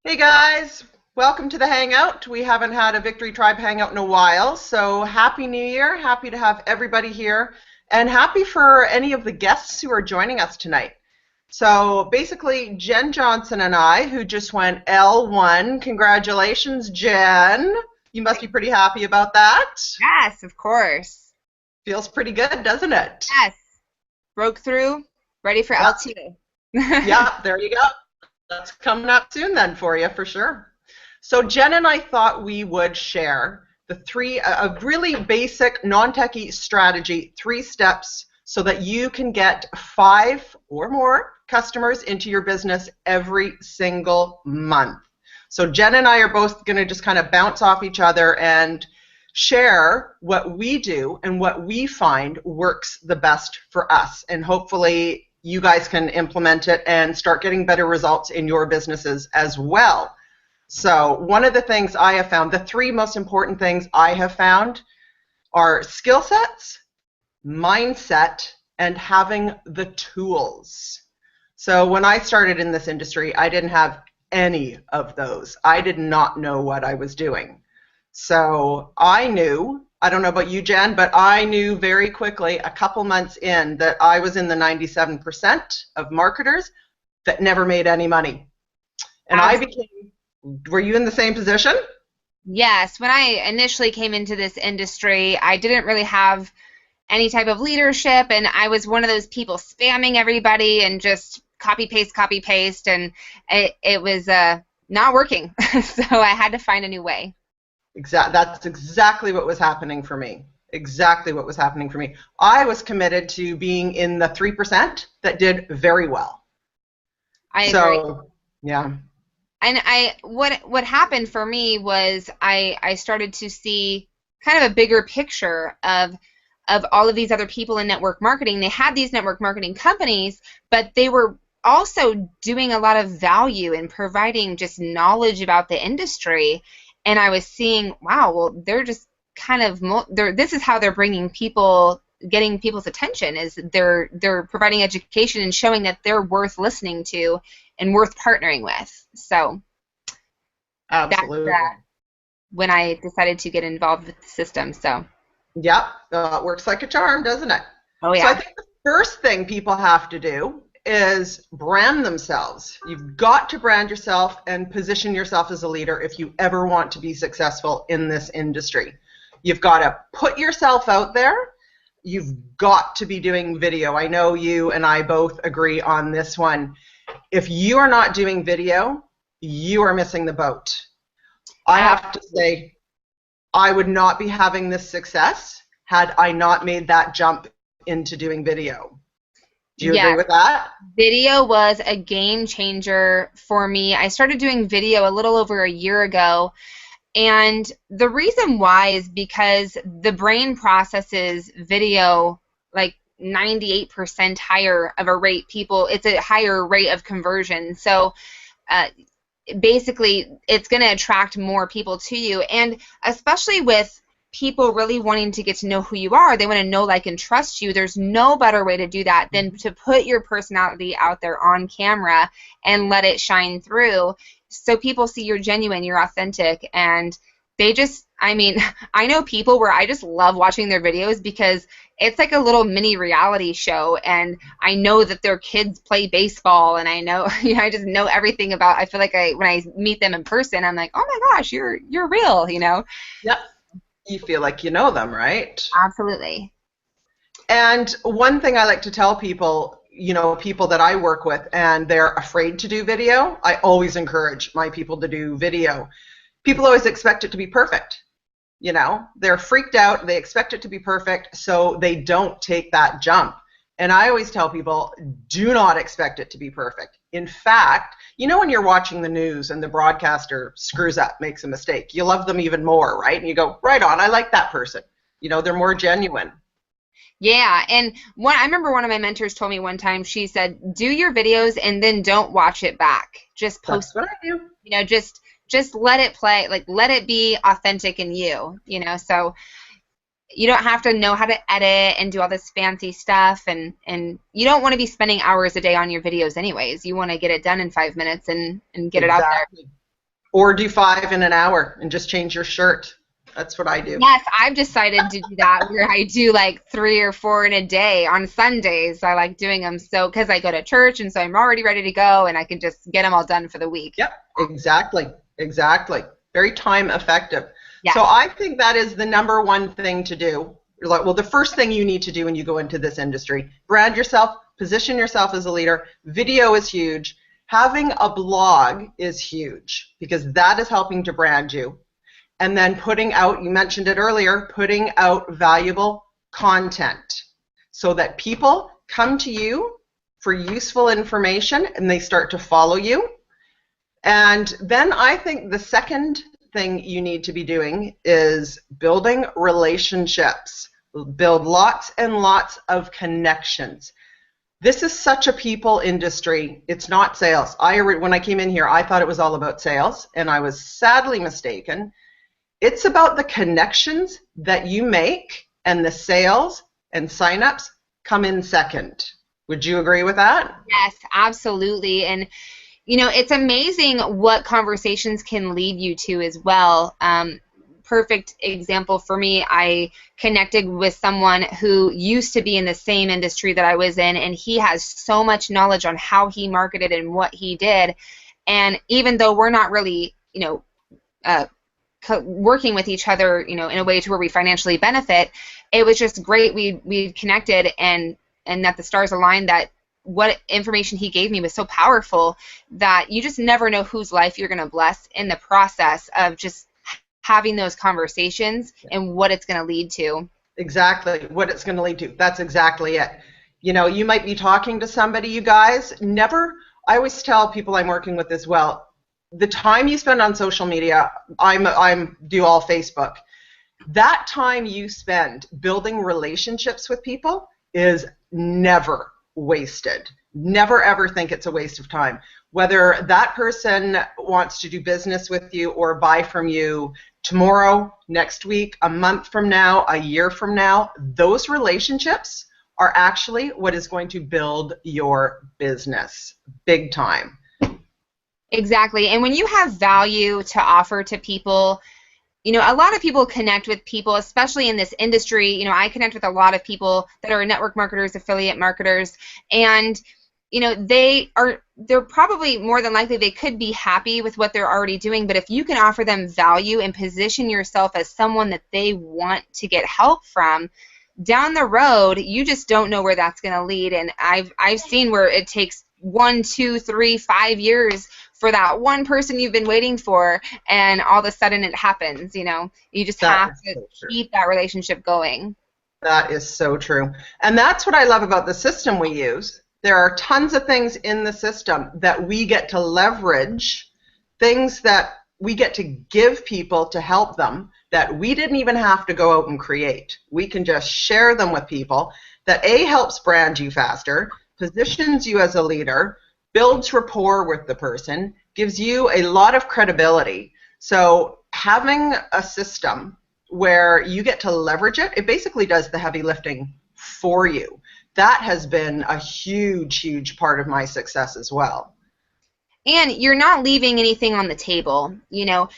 Hey guys, welcome to the Hangout. We haven't had a Victory Tribe Hangout in a while, so Happy New Year. Happy to have everybody here, and happy for any of the guests who are joining us tonight. So basically, Jen Johnson and I, who just went L1, congratulations, Jen. You must be pretty happy about that. Yes, of course. Feels pretty good, doesn't it? Yes. Broke through, ready for Yep, L2. yep, there you go. That's coming up soon then for you, for sure. So Jen and I thought we would share a really basic non-techie strategy, 3 steps, so that you can get 5 or more customers into your business every single month. So Jen and I are both going to just kind of bounce off each other and share what we do and what we find works the best for us. And hopefully you guys can implement it and start getting better results in your businesses as well. So one of the things I have found, the 3 most important things I have found are skill sets, mindset, and having the tools. So when I started in this industry, I didn't have any of those. I did not know what I was doing. So I knew, I don't know about you, Jen, but I knew very quickly, a couple months in, that I was in the 97% of marketers that never made any money. And were you in the same position? Yes, when I initially came into this industry, I didn't really have any type of leadership, and I was one of those people spamming everybody and just copy paste, and it was not working. So I had to find a new way. That's exactly what was happening for me. Exactly what was happening for me. I was committed to being in the 3% that did very well. I agree. So, yeah. And what happened for me was I started to see kind of a bigger picture of all of these other people in network marketing. They had these network marketing companies, but they were also doing a lot of value and providing just knowledge about the industry. And I was seeing, wow, well, they're just kind of this is how they're getting people's attention, is they're providing education and showing that they're worth listening to and worth partnering with. So that's Absolutely. when I decided to get involved with the system. So, Yep. It works like a charm, doesn't it? oh So I yeah. think the first thing people have to do is brand themselves. You've got to brand yourself and position yourself as a leader if you ever want to be successful in this industry. You've got to put yourself out there. You've got to be doing video. I know you and I both agree on this one. If you are not doing video, you are missing the boat. I have to say, I would not be having this success had I not made that jump into doing video. Do you agree Yes, with that? video was a game changer for me. I started doing video a little over a year ago, and the reason why is because the brain processes video like 98% higher of a rate. It's a higher rate of conversion. So uh, basically it's going to attract more people to you, and especially with people really wanting to get to know who you are, they want to know, like, and trust you. There's no better way to do that than to put your personality out there on camera and let it shine through, so people see you're genuine, you're authentic, and they just, I mean, I know people where I just love watching their videos because it's like a little mini reality show, and I know that their kids play baseball, and I know, I just know everything about. I feel like when I meet them in person, I'm like, oh my gosh, you're real. Yep. You feel like you know them, right? Absolutely. And one thing I like to tell people, people that I work with and they're afraid to do video, I always encourage my people to do video. People always expect it to be perfect. They're freaked out, they expect it to be perfect, so they don't take that jump. And I always tell people, do not expect it to be perfect. In fact, when you're watching the news and the broadcaster screws up, makes a mistake, you love them even more, right? And you go, right on, I like that person. They're more genuine. Yeah, and I remember one of my mentors told me one time, she said, do your videos and then don't watch it back. Just That's post what I do. just let it play, like let it be authentic in you. So you don't have to know how to edit and do all this fancy stuff, and you don't want to be spending hours a day on your videos anyways. You want to get it done in 5 minutes and get it out there. Exactly. Or do 5 in an hour and just change your shirt. That's what I do. Yes, I've decided to do that where I do like 3 or 4 in a day on Sundays. I like doing them so because I go to church and so I'm already ready to go and I can just get them all done for the week. Yep, exactly. Very time effective. Yes. So I think that is the number one thing to do. Well, the first thing you need to do when you go into this industry, brand yourself, position yourself as a leader. Video is huge. Having a blog is huge because that is helping to brand you. And then putting out, you mentioned it earlier, putting out valuable content so that people come to you for useful information and they start to follow you. And then I think the second thing you need to be doing is building relationships. Build lots and lots of connections. This is such a people industry. It's not sales. When I came in here, I thought it was all about sales, and I was sadly mistaken. It's about the connections that you make, and the sales and signups come in second. Would you agree with that? Yes, absolutely. And you know, it's amazing what conversations can lead you to as well. Perfect example for me, I connected with someone who used to be in the same industry that I was in, and he has so much knowledge on how he marketed and what he did. And even though we're not really, you know, working with each other, you know, in a way to where we financially benefit, it was just great. We connected and that the stars aligned, that what information he gave me was so powerful that you just never know whose life you're going to bless in the process of just having those conversations and what it's going to lead to. Exactly, what it's going to lead to. That's exactly it. You know, you might be talking to somebody, you guys, I always tell people I'm working with as well, the time you spend on social media, I'm do all Facebook, that time you spend building relationships with people is never wasted. Never ever think it's a waste of time. Whether that person wants to do business with you or buy from you tomorrow, next week, a month from now, a year from now, those relationships are actually what is going to build your business big time. Exactly. And when you have value to offer to people, you know, a lot of people connect with people, especially in this industry. You know, I connect with a lot of people that are network marketers, affiliate marketers, and, you know, they're probably more than likely they could be happy with what they're already doing, but if you can offer them value and position yourself as someone that they want to get help from, down the road, you just don't know where that's going to lead. And I've seen where it takes 1, 2, 3, 5 years for that one person you've been waiting for, and all of a sudden it happens. You know, you just have to keep that relationship going. That is so true. And that's what I love about the system we use. There are tons of things in the system that we get to leverage, things that we get to give people to help them that we didn't even have to go out and create. We can just share them with people that helps brand you faster, positions you as a leader, builds rapport with the person, gives you a lot of credibility. So having a system where you get to leverage it, it basically does the heavy lifting for you. That has been a huge, huge part of my success as well. And you're not leaving anything on the table. You know,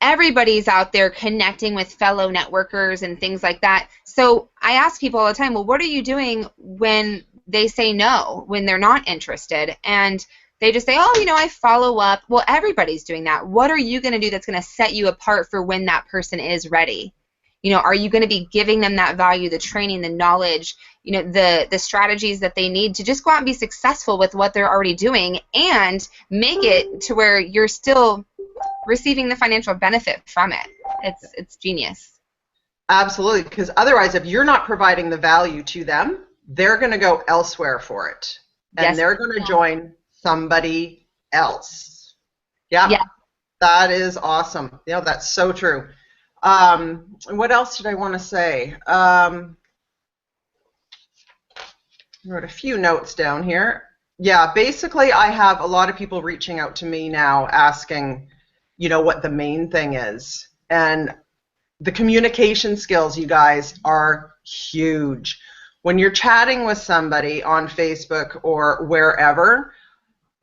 everybody's out there connecting with fellow networkers and things like that. So I ask people all the time, well, what are you doing when they say no, when they're not interested? And they just say, oh, you know, I follow up. Well, everybody's doing that. What are you going to do that's going to set you apart for when that person is ready? You know, are you going to be giving them that value, the training, the knowledge, you know, the strategies that they need to just go out and be successful with what they're already doing and make it to where you're still receiving the financial benefit from it? It's genius. Absolutely, because otherwise, if you're not providing the value to them, they're going to go elsewhere for it, and they're going to join somebody else. Yeah, that is awesome. You know, that's so true. What else did I want to say? I wrote a few notes down here. Yeah, basically, I have a lot of people reaching out to me now asking, you know, what the main thing is. And the communication skills, you guys, are huge. When you're chatting with somebody on Facebook or wherever,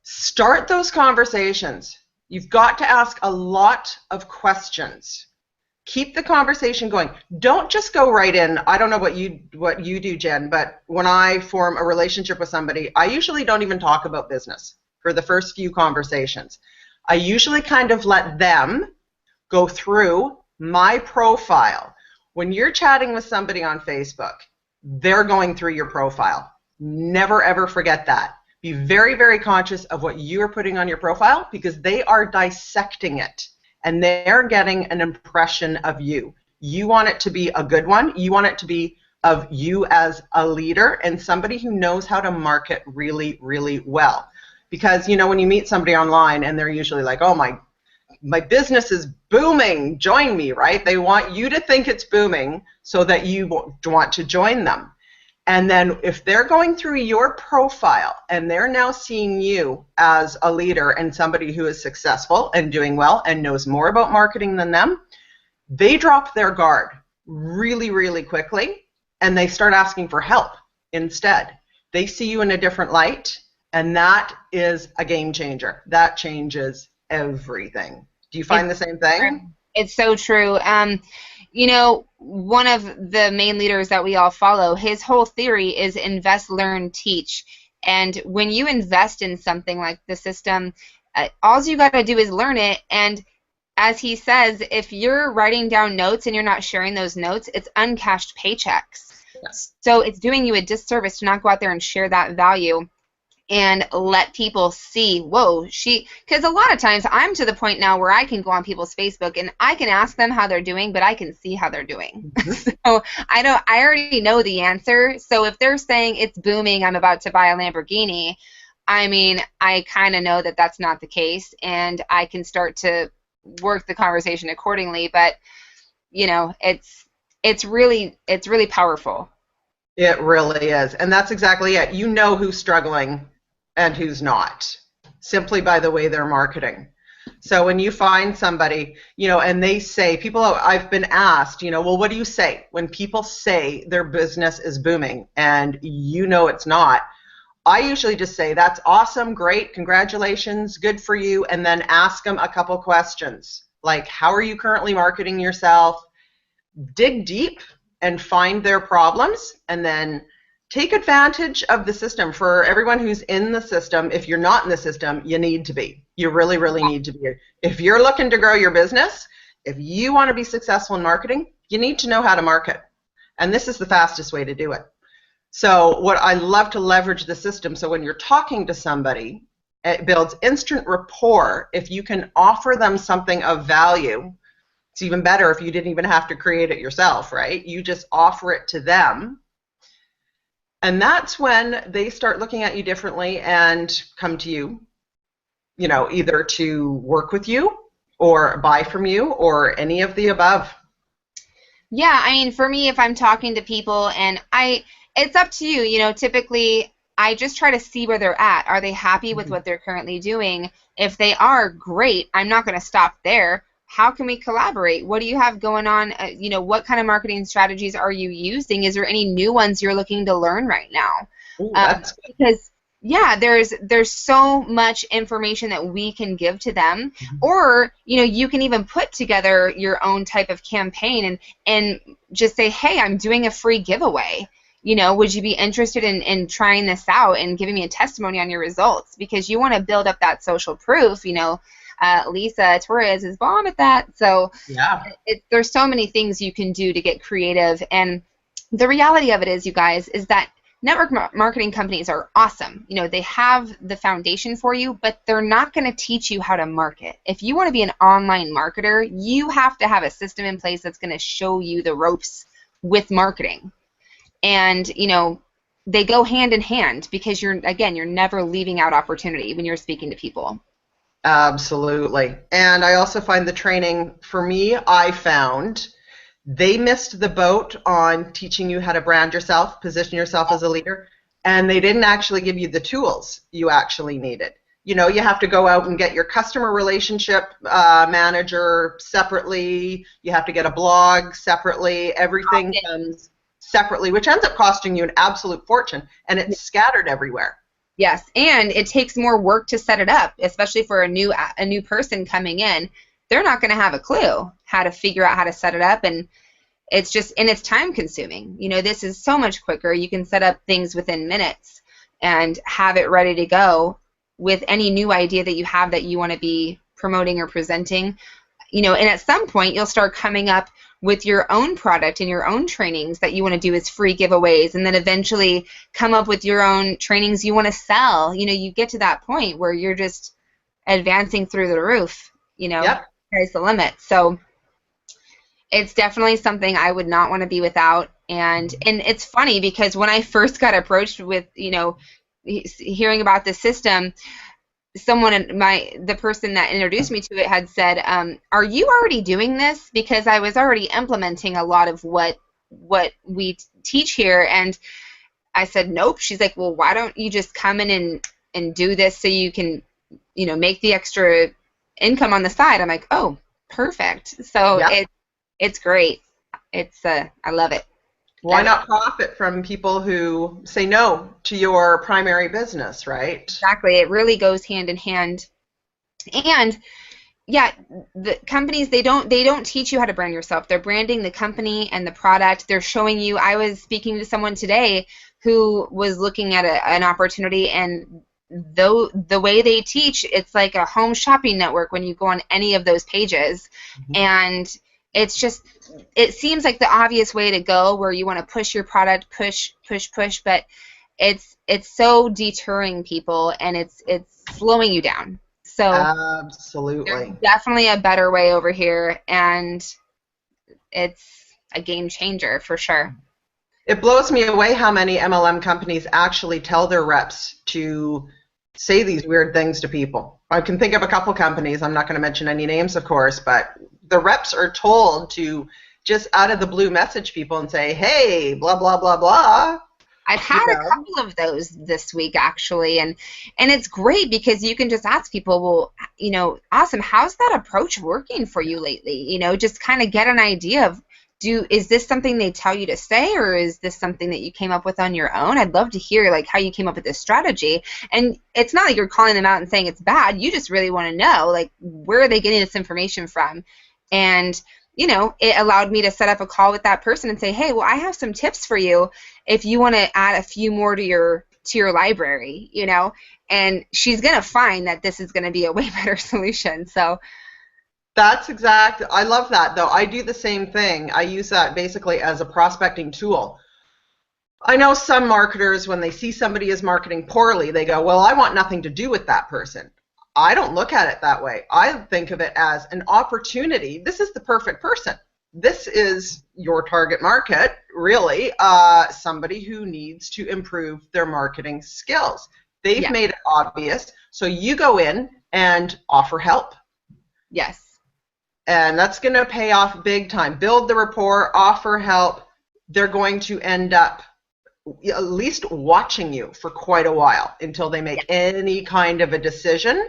start those conversations. You've got to ask a lot of questions. Keep the conversation going. Don't just go right in. I don't know what you do, Jen, but when I form a relationship with somebody, I usually don't even talk about business for the first few conversations. I usually kind of let them go through my profile. When you're chatting with somebody on Facebook, they're going through your profile. Never ever forget that. Be very, very conscious of what you are putting on your profile, because they are dissecting it and they're getting an impression of you. You want it to be a good one. You want it to be of you as a leader and somebody who knows how to market really, really well. Because, you know, when you meet somebody online and they're usually like, oh, my business is booming, join me, right? They want you to think it's booming so that you want to join them. And then if they're going through your profile and they're now seeing you as a leader and somebody who is successful and doing well and knows more about marketing than them, they drop their guard really, really quickly and they start asking for help instead. They see you in a different light, and that is a game changer. That changes everything. Do you find the same thing? It's so true. You know, one of the main leaders that we all follow, his whole theory is invest, learn, teach. And when you invest in something like the system, all you got to do is learn it. And as he says, if you're writing down notes and you're not sharing those notes, it's uncashed paychecks. Yes. So it's doing you a disservice to not go out there and share that value and let people see, whoa, because a lot of times I'm to the point now where I can go on people's Facebook and I can ask them how they're doing, but I can see how they're doing. So I already know the answer. So if they're saying it's booming, I'm about to buy a Lamborghini, I mean, I kind of know that that's not the case, and I can start to work the conversation accordingly. But you know, it's really powerful. It really is, and that's exactly it. You know who's struggling and who's not, simply by the way they're marketing. So when you find somebody, you know, and they say, I've been asked, you know, well, what do you say when people say their business is booming and you know it's not? I usually just say, that's awesome, great, congratulations, good for you, and then ask them a couple questions, like, how are you currently marketing yourself? Dig deep and find their problems, and then take advantage of the system. For everyone who's in the system, if you're not in the system, you need to be. You really, really need to be. If you're looking to grow your business, if you want to be successful in marketing, you need to know how to market. And this is the fastest way to do it. So what I love to leverage the system, so when you're talking to somebody, it builds instant rapport. If you can offer them something of value, it's even better if you didn't even have to create it yourself, right? You just offer it to them. And that's when they start looking at you differently and come to you, you know, either to work with you or buy from you or any of the above. Yeah, I mean, for me, if I'm talking to people and it's up to you, you know, typically I just try to see where they're at. Are they happy with what they're currently doing? If they are, great. I'm not going to stop there. How can we collaborate? What do you have going on? You know, what kind of marketing strategies are you using? Is there any new ones you're looking to learn right now? Ooh, that's good. Because yeah, there's so much information that we can give to them, or you know, you can even put together your own type of campaign and just say, hey, I'm doing a free giveaway. You know, would you be interested in trying this out and giving me a testimony on your results? Because you want to build up that social proof, you know. Lisa Torres is bomb at that. So yeah, there's so many things you can do to get creative. And the reality of it is, you guys, is that network marketing companies are awesome. You know, they have the foundation for you, but they're not going to teach you how to market. If you want to be an online marketer, you have to have a system in place that's going to show you the ropes with marketing. And, you know, they go hand in hand, because you're never leaving out opportunity when you're speaking to people. Absolutely. And I also find the training, for me, I found they missed the boat on teaching you how to brand yourself, position yourself as a leader, and they didn't actually give you the tools you actually needed. You know, you have to go out and get your customer relationship manager separately. You have to get a blog separately. Everything comes separately, which ends up costing you an absolute fortune, and it's scattered everywhere. Yes, and it takes more work to set it up, especially for a new person coming in. They're not going to have a clue how to figure out how to set it up, and it's time consuming. This is so much quicker. You can set up things within minutes and have it ready to go with any new idea that you have that you want to be promoting or presenting. And at some point you'll start coming up with your own product and your own trainings that you want to do as free giveaways, and then eventually come up with your own trainings you want to sell. You get to that point where you're just advancing through the roof, Yep. sky's the limit. So it's definitely something I would not want to be without. And it's funny because when I first got approached with, hearing about the system, the person that introduced me to it had said, are you already doing this? Because I was already implementing a lot of what we teach here. And I said, nope. She's like, well, why don't you just come in and do this so you can, make the extra income on the side? I'm like, oh, perfect. So Yep. it's great. I love it. Why not profit from people who say no to your primary business, right? Exactly. It really goes hand in hand. And yeah, the companies, they don't teach you how to brand yourself. They're branding the company and the product. They're showing you. I was speaking to someone today who was looking at an opportunity, and though the way they teach, it's like a home shopping network when you go on any of those pages. Mm-hmm. And it seems like the obvious way to go, where you want to push your product, push, but it's so deterring people, and it's slowing you down. So Absolutely. there's definitely a better way over here, and it's a game changer for sure. It blows me away how many MLM companies actually tell their reps to say these weird things to people. I can think of a couple companies, I'm not going to mention any names, of course, but the reps are told to just out of the blue message people and say, hey, blah, blah, blah, blah. I've had a couple of those this week, actually, and it's great because you can just ask people, well, awesome, how's that approach working for you lately? Just kind of get an idea of, is this something they tell you to say, or is this something that you came up with on your own? I'd love to hear like how you came up with this strategy. And it's not like you're calling them out and saying it's bad. You just really want to know, like, where are they getting this information from? And it allowed me to set up a call with that person and say, hey, well, I have some tips for you if you want to add a few more to your library, and she's going to find that this is going to be a way better solution. So that's exact. I love that, though. I do the same thing. I use that basically as a prospecting tool. I know some marketers, when they see somebody is marketing poorly, they go, well, I want nothing to do with that person. I don't look at it that way. I think of it as an opportunity. This is the perfect person. This is your target market, really, somebody who needs to improve their marketing skills. They've made it obvious, so you go in and offer help. Yes. And that's going to pay off big time. Build the rapport, offer help. They're going to end up at least watching you for quite a while until they make any kind of a decision.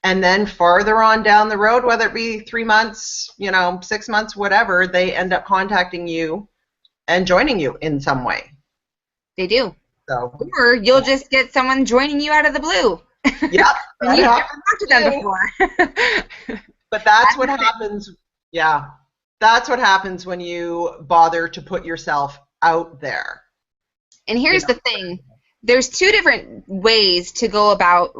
And then farther on down the road, whether it be 3 months, 6 months, whatever, they end up contacting you and joining you in some way. They do. So, or you'll just get someone joining you out of the blue. Yeah. And you've never talked to them before. But that's what happens. Yeah. That's what happens when you bother to put yourself out there. And here's the thing. There's two different ways to go about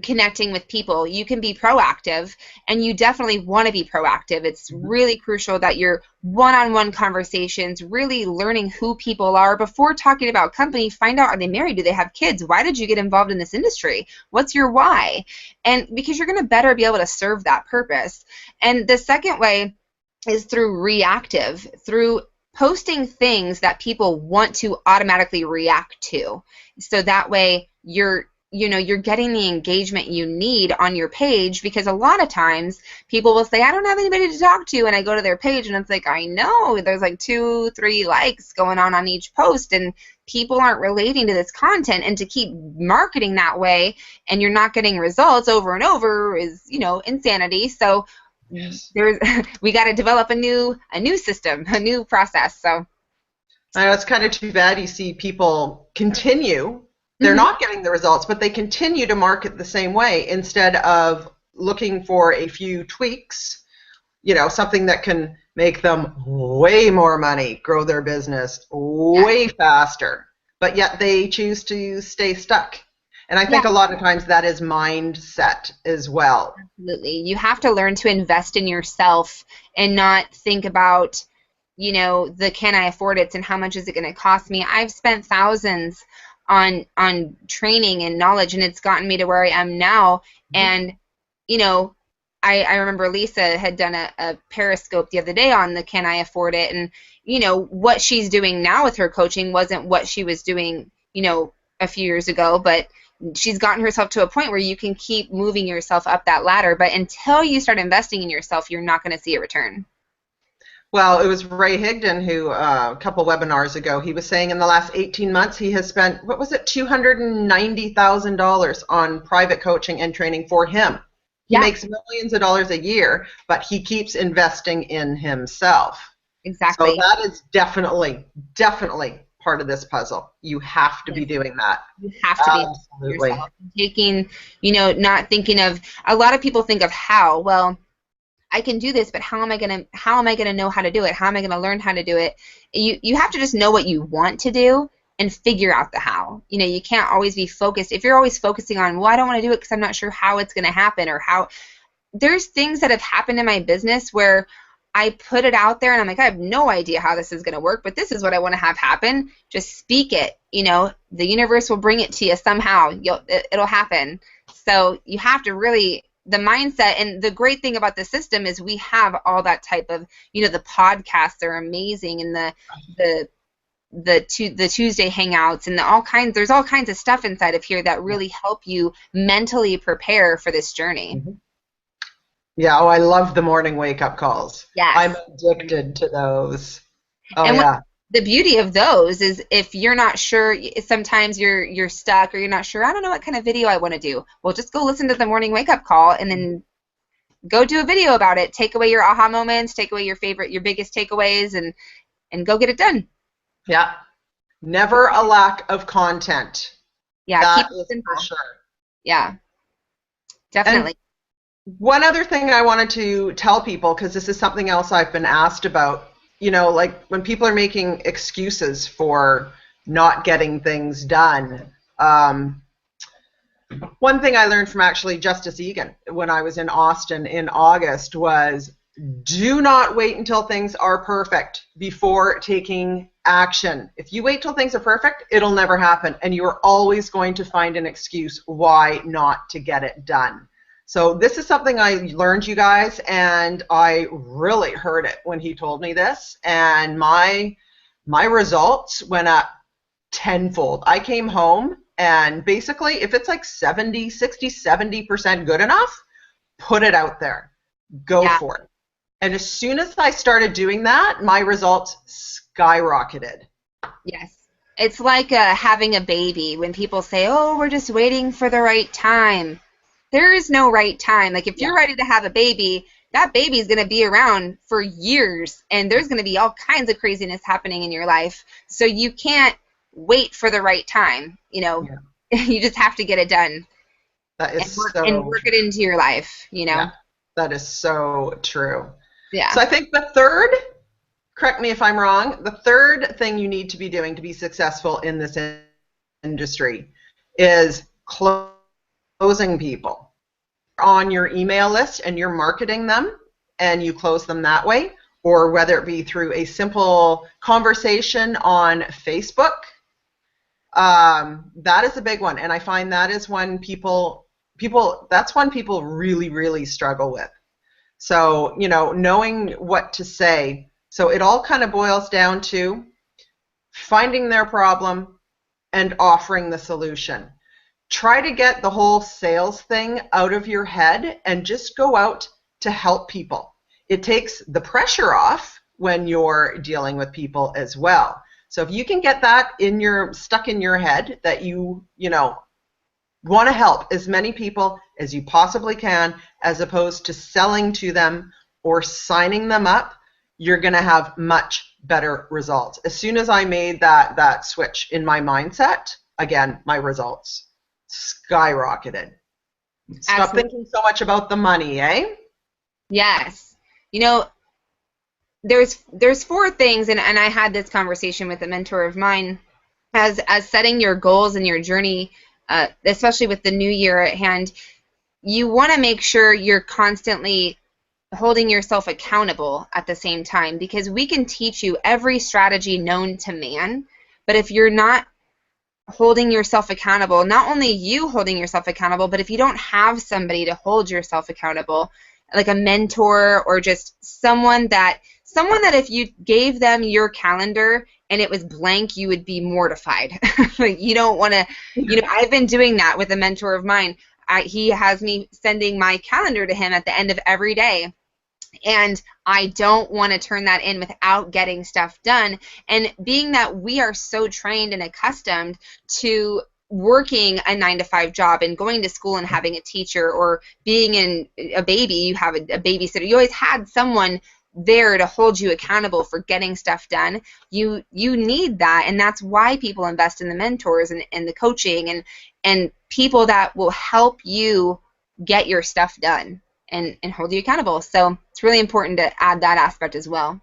connecting with people. You can be proactive, and you definitely want to be proactive. It's really crucial that your one-on-one conversations, really learning who people are before talking about company. Find out, are they married? Do they have kids? Why did you get involved in this industry? What's your why? And because you're going to better be able to serve that purpose. And the second way is through reactive, through posting things that people want to automatically react to. So that way you're getting the engagement you need on your page, because a lot of times people will say, I don't have anybody to talk to, and I go to their page and it's like, I know there's like 2-3 likes going on each post, and people aren't relating to this content. And to keep marketing that way and you're not getting results over and over is, insanity. So we got to develop a new system, a new process. So I know it's kind of too bad you see people continue they're not getting the results, but they continue to market the same way instead of looking for a few tweaks, something that can make them way more money, grow their business way faster, but yet they choose to stay stuck. And I think a lot of times that is mindset as well. Absolutely. You have to learn to invest in yourself and not think about, the can I afford it and how much is it going to cost me. I've spent thousands on training and knowledge, and it's gotten me to where I am now. And, I remember Lisa had done a Periscope the other day on the can I afford it, and, what she's doing now with her coaching wasn't what she was doing, a few years ago, but she's gotten herself to a point where you can keep moving yourself up that ladder, but until you start investing in yourself, you're not going to see a return. Well, it was Ray Higdon who, a couple webinars ago, he was saying in the last 18 months he has spent, $290,000 on private coaching and training for him. He makes millions of dollars a year, but he keeps investing in himself. Exactly. So that is definitely part of this puzzle. You have to be doing that. You have to be yourself. Taking, not thinking of, a lot of people think of how. Well, I can do this, but how am I gonna know how to do it? How am I gonna learn how to do it? You have to just know what you want to do and figure out the how. You can't always be focused. If you're always focusing on, well, I don't want to do it because I'm not sure how it's gonna happen, or how. There's things that have happened in my business where I put it out there and I'm like, I have no idea how this is going to work, but this is what I want to have happen. Just speak it. The universe will bring it to you somehow. It'll happen. So you have to really, the mindset, and the great thing about the system is we have all that type of, the podcasts are amazing, and the Tuesday hangouts, and there's all kinds of stuff inside of here that really help you mentally prepare for this journey. Mm-hmm. Yeah, I love the morning wake-up calls. Yes. I'm addicted to those. The beauty of those is if you're not sure, sometimes you're stuck, or you're not sure, I don't know what kind of video I want to do. Well, just go listen to the morning wake-up call and then go do a video about it. Take away your aha moments, take away your biggest takeaways, and go get it done. Yeah. Never a lack of content. Yeah, that keep it is simple. for sure. Yeah, definitely. And one other thing I wanted to tell people, because this is something else I've been asked about, like when people are making excuses for not getting things done. One thing I learned from actually Justice Egan when I was in Austin in August was, do not wait until things are perfect before taking action. If you wait till things are perfect, it'll never happen, and you are always going to find an excuse why not to get it done. So this is something I learned, you guys, and I really heard it when he told me this, and my results went up tenfold. I came home, and basically, if it's like 70% good enough, put it out there. Go for it. And as soon as I started doing that, my results skyrocketed. Yes. It's like having a baby. When people say, oh, we're just waiting for the right time. There is no right time. Like, if you're ready to have a baby, that baby is going to be around for years, and there's going to be all kinds of craziness happening in your life. So you can't wait for the right time. You just have to get it done. That is and work it into your life. Yeah, that is so true. Yeah. So I think the third, correct me if I'm wrong, the third thing you need to be doing to be successful in this industry is closing people on your email list, and you're marketing them and you close them that way, or whether it be through a simple conversation on Facebook. That is a big one, and I find that is when people really, really struggle with. So, knowing what to say. So it all kind of boils down to finding their problem and offering the solution. Try to get the whole sales thing out of your head and just go out to help people. It takes the pressure off when you're dealing with people as well. So if you can get that stuck in your head that you want to help as many people as you possibly can, as opposed to selling to them or signing them up, you're going to have much better results. As soon as I made that switch in my mindset, again, my results skyrocketed. Stop Absolutely. thinking so much about the money, eh? Yes. You know, there's four things, and I had this conversation with a mentor of mine as setting your goals and your journey, especially with the new year at hand. You want to make sure you're constantly holding yourself accountable at the same time, because we can teach you every strategy known to man, but if you're not holding yourself accountable, not only you holding yourself accountable, but if you don't have somebody to hold yourself accountable, like a mentor or just someone that if you gave them your calendar and it was blank, you would be mortified. Like, you don't want to, I've been doing that with a mentor of mine. He has me sending my calendar to him at the end of every day. And I don't want to turn that in without getting stuff done. And being that we are so trained and accustomed to working a 9-to-5 job and going to school and having a teacher, or being in a baby, you have a babysitter. You always had someone there to hold you accountable for getting stuff done. You need that, and that's why people invest in the mentors and the coaching and people that will help you get your stuff done and hold you accountable. So it's really important to add that aspect as well.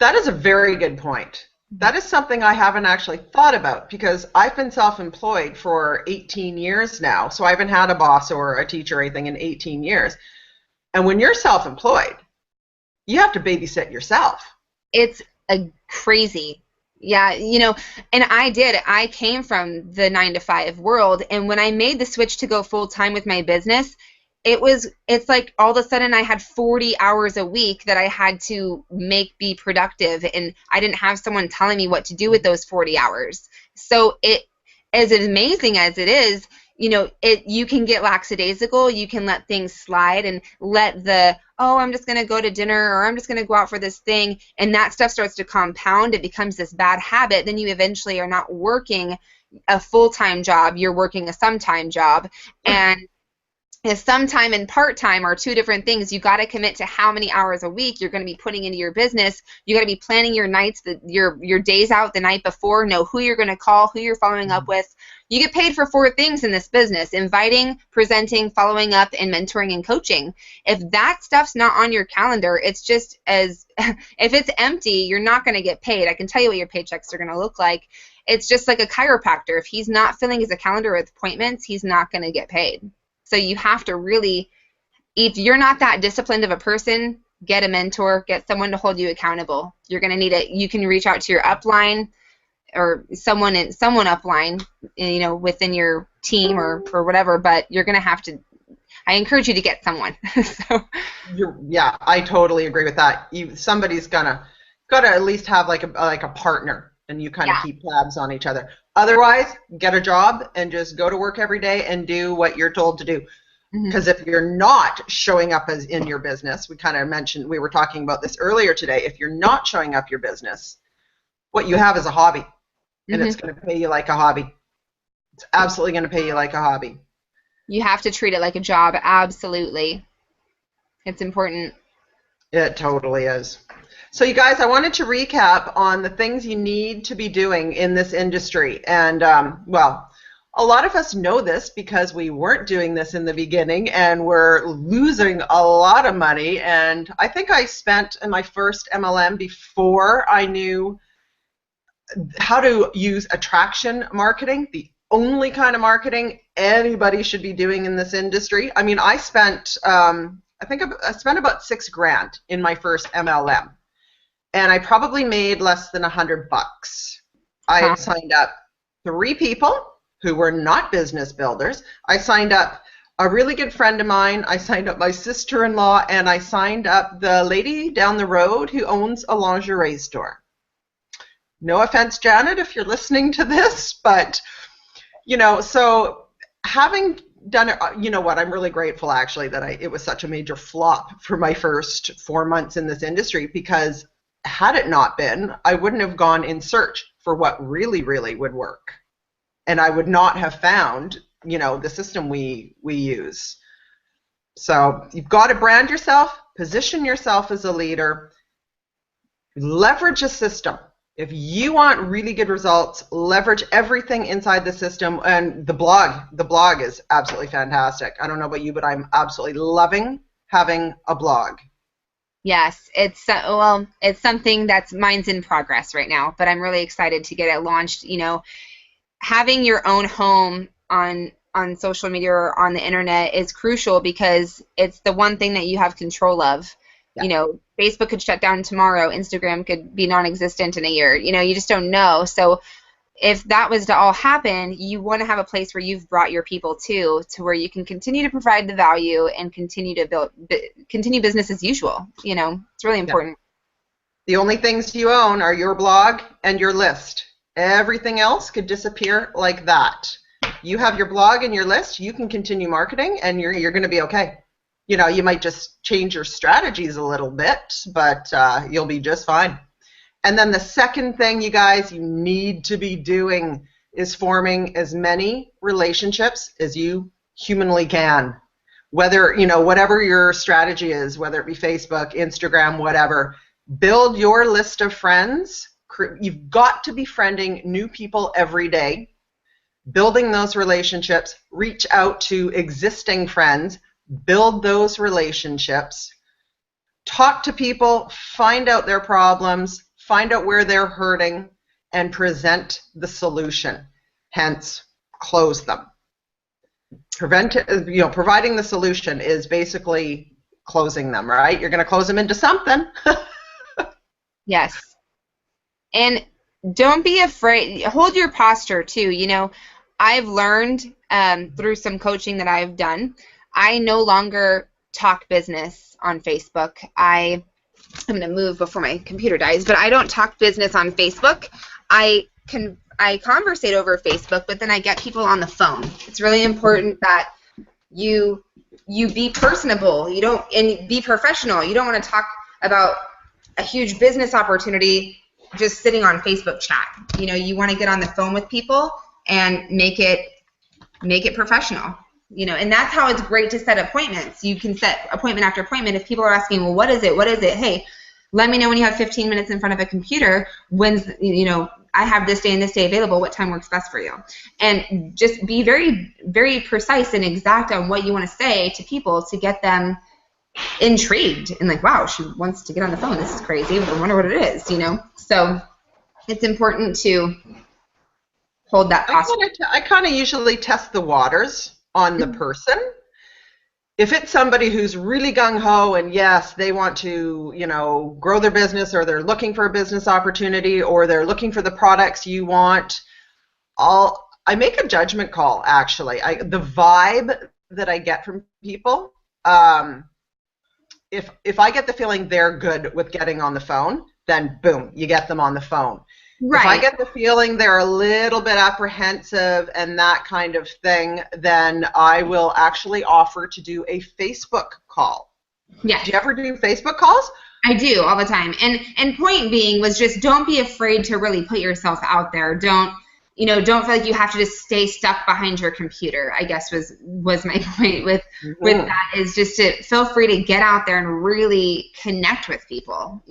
That is a very good point. That is something I haven't actually thought about, because I've been self-employed for 18 years now, so I haven't had a boss or a teacher or anything in 18 years. And when you're self-employed, you have to babysit yourself. It's crazy. Yeah, and I came from the 9-to-5 world, and when I made the switch to go full-time with my business, it's like all of a sudden I had 40 hours a week that I had to be productive, and I didn't have someone telling me what to do with those 40 hours. So as amazing as it is, you can get lackadaisical, you can let things slide and let I'm just going to go to dinner, or I'm just going to go out for this thing, and that stuff starts to compound. It becomes this bad habit. Then you eventually are not working a full-time job, you're working a sometime job. And sometime and part-time are two different things. You got to commit to how many hours a week you're going to be putting into your business. You got to be planning your nights, your days out the night before, know who you're going to call, who you're following up with. You get paid for 4 things in this business: inviting, presenting, following up, and mentoring and coaching. If that stuff's not on your calendar, it's just if it's empty, you're not going to get paid. I can tell you what your paychecks are going to look like. It's just like a chiropractor. If he's not filling his calendar with appointments, he's not going to get paid. So you have to really, if you're not that disciplined of a person, get a mentor, get someone to hold you accountable. You're going to need it. You can reach out to your upline or someone upline, within your team or whatever, but you're going to have to, I encourage you to get someone. Yeah, I totally agree with that. Somebody's gotta at least have like a partner, and you kind of keep tabs on each other. Otherwise, get a job and just go to work every day and do what you're told to do. Because if you're not showing up as in your business, we were talking about this earlier today, if you're not showing up your business, what you have is a hobby, and it's going to pay you like a hobby. It's absolutely going to pay you like a hobby. You have to treat it like a job, absolutely. It's important. It totally is. So you guys, I wanted to recap on the things you need to be doing in this industry. And, a lot of us know this because we weren't doing this in the beginning, and we're losing a lot of money. And I think I spent in my first MLM before I knew how to use attraction marketing, the only kind of marketing anybody should be doing in this industry. I mean, I spent about $6,000 in my first MLM. And I probably made less than $100. I had signed up 3 people who were not business builders. I signed up a really good friend of mine. I signed up my sister-in-law, and I signed up the lady down the road who owns a lingerie store. No offense, Janet, if you're listening to this, but, so having done it, I'm really grateful actually that it was such a major flop for my first 4 months in this industry, because had it not been, I wouldn't have gone in search for what really, really would work. And I would not have found, the system we use. So you've got to brand yourself, position yourself as a leader, leverage a system. If you want really good results, leverage everything inside the system. And the blog is absolutely fantastic. I don't know about you, but I'm absolutely loving having a blog. Yes, it's something that's mine's in progress right now, but I'm really excited to get it launched. Having your own home on social media or on the internet is crucial because it's the one thing that you have control of. Yeah. Facebook could shut down tomorrow. Instagram could be non-existent in a year. You just don't know. So if that was to all happen, you want to have a place where you've brought your people to where you can continue to provide the value and continue to continue business as usual. It's really important. Yeah. The only things you own are your blog and your list. Everything else could disappear like that. You have your blog and your list, you can continue marketing, and you're going to be okay. You might just change your strategies a little bit, but you'll be just fine. And then the second thing, you guys, you need to be doing is forming as many relationships as you humanly can. Whether, whatever your strategy is, whether it be Facebook, Instagram, whatever, build your list of friends. You've got to be friending new people every day, building those relationships, reach out to existing friends, build those relationships, talk to people, find out their problems, find out where they're hurting, and present the solution, hence close them. Providing the solution is basically closing them, right? You're going to close them into something. Yes. And don't be afraid. Hold your posture, too. I've learned through some coaching that I've done, I no longer talk business on Facebook. I'm going to move before my computer dies, but I don't talk business on Facebook. I conversate over Facebook, but then I get people on the phone. It's really important that you be personable. And be professional. You don't want to talk about a huge business opportunity just sitting on Facebook chat. You want to get on the phone with people and make it professional. And that's how it's great to set appointments. You can set appointment after appointment. If people are asking, well, what is it? What is it? Hey, let me know when you have 15 minutes in front of a computer. When's, I have this day and this day available. What time works best for you? And just be very, very precise and exact on what you want to say to people to get them intrigued and like, wow, she wants to get on the phone. This is crazy. I wonder what it is, So it's important to hold that posture. I kind of usually test the waters on the person. If it's somebody who's really gung-ho and yes, they want to, grow their business, or they're looking for a business opportunity, or they're looking for the products you want, I make a judgment call, actually. The vibe that I get from people, if I get the feeling they're good with getting on the phone, then boom, you get them on the phone. Right. If I get the feeling they're a little bit apprehensive and that kind of thing, then I will actually offer to do a Facebook call. Yeah. Do you ever do Facebook calls? I do all the time. And point being was just don't be afraid to really put yourself out there. Don't feel like you have to just stay stuck behind your computer, I guess was my point with that, is just to feel free to get out there and really connect with people,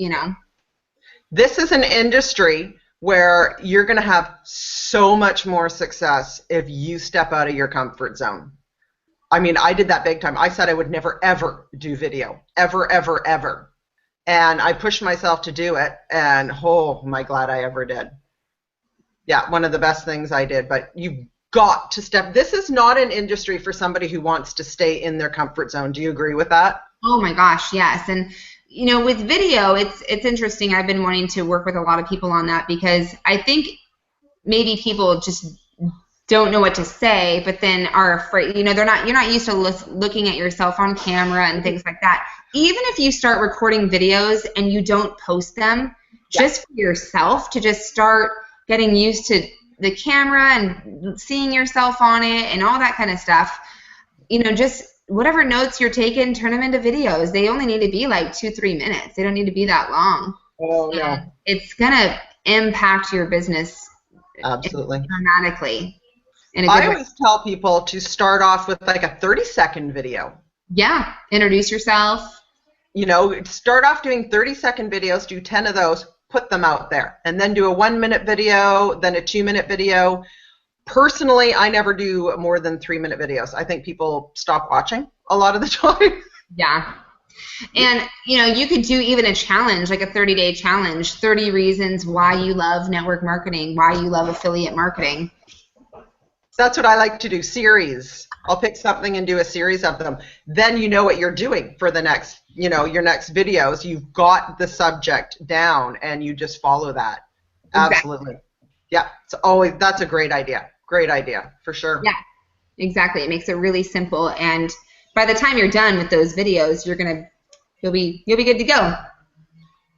This is an industry where you're going to have so much more success if you step out of your comfort zone. I mean, I did that big time. I said I would never, ever do video. Ever, ever, ever. And I pushed myself to do it, and oh, my glad I ever did. Yeah, one of the best things I did. But you've got to step. This is not an industry for somebody who wants to stay in their comfort zone. Do you agree with that? Oh, my gosh, yes. And with video, it's interesting. I've been wanting to work with a lot of people on that because I think maybe people just don't know what to say, but then are afraid. You're not used to looking at yourself on camera and things like that. Even if you start recording videos and you don't post them, just for yourself to just start getting used to the camera and seeing yourself on it and all that kind of stuff, just whatever notes you're taking, turn them into videos. They only need to be like 2-3 minutes. They don't need to be that long. Oh, yeah. It's going to impact your business absolutely dramatically. I always tell people to start off with like a 30-second video. Yeah. Introduce yourself. Start off doing 30-second videos, do 10 of those, put them out there. And then do a 1-minute video, then a 2-minute video. Personally, I never do more than 3-minute videos. I think people stop watching a lot of the time. Yeah. And, you know, you could do even a challenge, like a 30-day challenge, 30 reasons why you love network marketing, why you love affiliate marketing. That's what I like to do, series. I'll pick something and do a series of them. Then you know what you're doing for the next, you know, your next videos. You've got the subject down and you just follow that. Absolutely. Exactly. Yeah. So always, that's a great idea. Great idea, for sure. Yeah, exactly. It makes it really simple, and by the time you're done with those videos, you'll be good to go.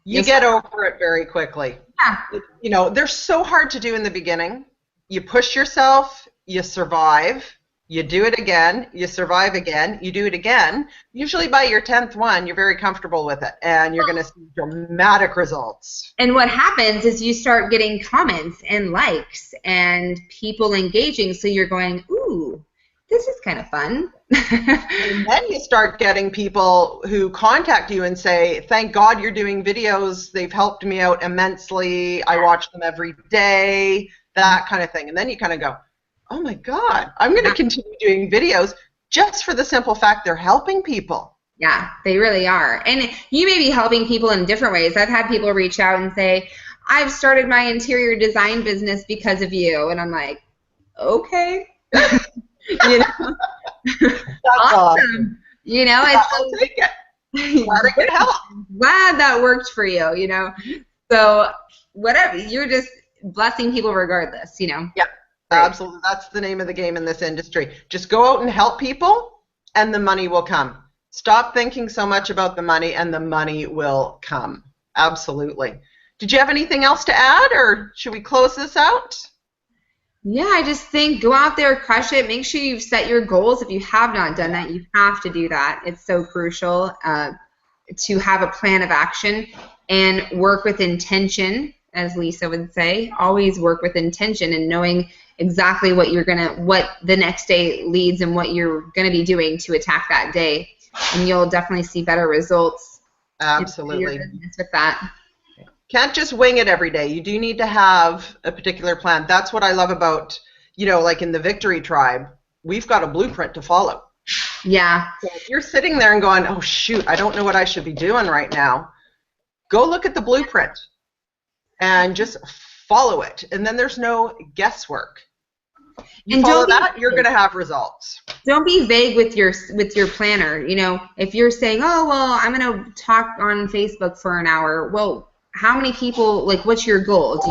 You get over it very quickly. Yeah. You know, they're so hard to do in the beginning. You push yourself, you survive, you do it again, you survive again, you do it again. Usually by your 10th one, you're very comfortable with it, and you're going to see dramatic results. And what happens is you start getting comments and likes and people engaging, so you're going, ooh, this is kind of fun. And then you start getting people who contact you and say, thank God you're doing videos. They've helped me out immensely. I watch them every day, that kind of thing. And then you kind of go, oh my God, I'm going to continue doing videos just for the simple fact they're helping people. Yeah, they really are. And you may be helping people in different ways. I've had people reach out and say, I've started my interior design business because of you. And I'm like, okay. You know? That's awesome. You know, I'll take it. Glad I could help. Glad that worked for you, you know. So whatever, you're just blessing people regardless, you know. Yep, absolutely. That's the name of the game in this industry. Just go out and help people, and the money will come. Stop thinking so much about the money, and the money will come. Absolutely. Did you have anything else to add, or should we close this out? Yeah, I just think go out there, crush it. Make sure you've set your goals. If you have not done that, you have to do that. It's so crucial to have a plan of action and work with intention, as Lisa would say. Always work with intention and knowing exactly what the next day leads and what you're gonna be doing to attack that day, and you'll definitely see better results. Absolutely. In your business with that. Can't just wing it every day. You do need to have a particular plan. That's what I love about, you know, like in the Victory Tribe, we've got a blueprint to follow. Yeah. So if you're sitting there and going, oh, shoot, I don't know what I should be doing right now, go look at the blueprint and just follow it. And then there's no guesswork. You follow that, you're going to have results. Don't be vague with your planner. You know, if you're saying, oh, well, I'm going to talk on Facebook for an hour, well, how many people, like, what's your goal?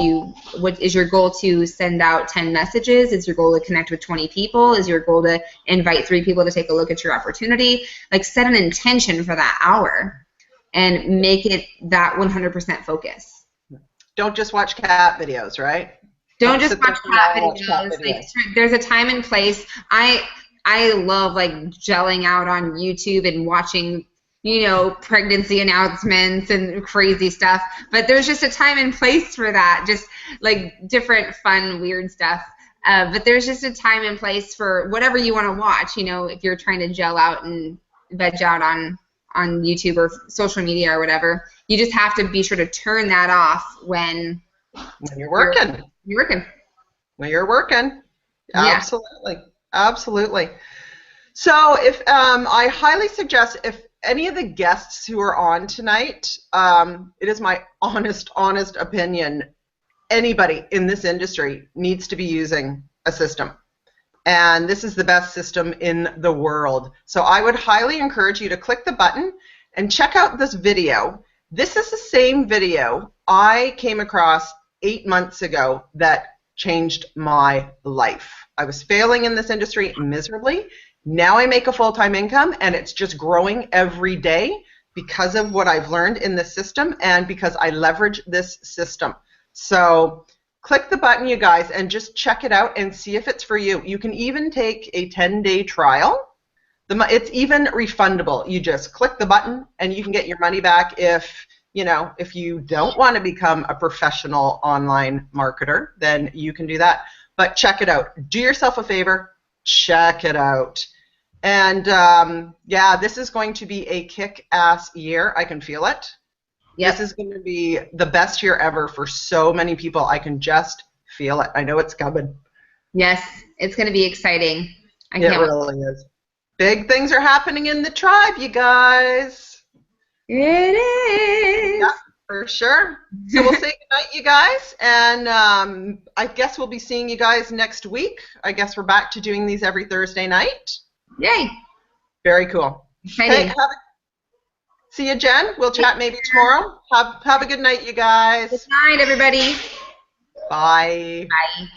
What is your goal to send out 10 messages? Is your goal to connect with 20 people? Is your goal to invite 3 people to take a look at your opportunity? Like, set an intention for that hour and make it that 100% focus. Don't just watch cat videos, right? Don't just watch cat videos. Like, there's a time and place. I love, like, gelling out on YouTube and watching, you know, pregnancy announcements and crazy stuff. But there's just a time and place for that, just like different fun, weird stuff. But there's just a time and place for whatever you want to watch, you know, if you're trying to gel out and veg out on YouTube or social media or whatever. You just have to be sure to turn that off when you're working. When you're working. Absolutely. Yeah. Absolutely. So if I highly suggest if any of the guests who are on tonight, it is my honest opinion, anybody in this industry needs to be using a system. And this is the best system in the world. So I would highly encourage you to click the button and check out this video. This is the same video I came across 8 months ago that changed my life. I was failing in this industry miserably. Now I make a full-time income, and it's just growing every day because of what I've learned in this system and because I leverage this system. So click the button, you guys, and just check it out and see if it's for you. You can even take a 10-day trial. It's even refundable. You just click the button, and you can get your money back if you don't want to become a professional online marketer, then you can do that. But check it out. Do yourself a favor. Check it out. And yeah, this is going to be a kick-ass year. I can feel it. Yep. This is going to be the best year ever for so many people. I can just feel it. I know it's coming. Yes, it's going to be exciting. It really is. Big things are happening in the tribe, you guys. It is. Yeah, for sure. So we'll say goodnight, you guys, and I guess we'll be seeing you guys next week. I guess we're back to doing these every Thursday night. Yay. Very cool. Exciting. Okay, see you, Jen. We'll chat maybe tomorrow. Have a good night, you guys. Good night, everybody. Bye. Bye.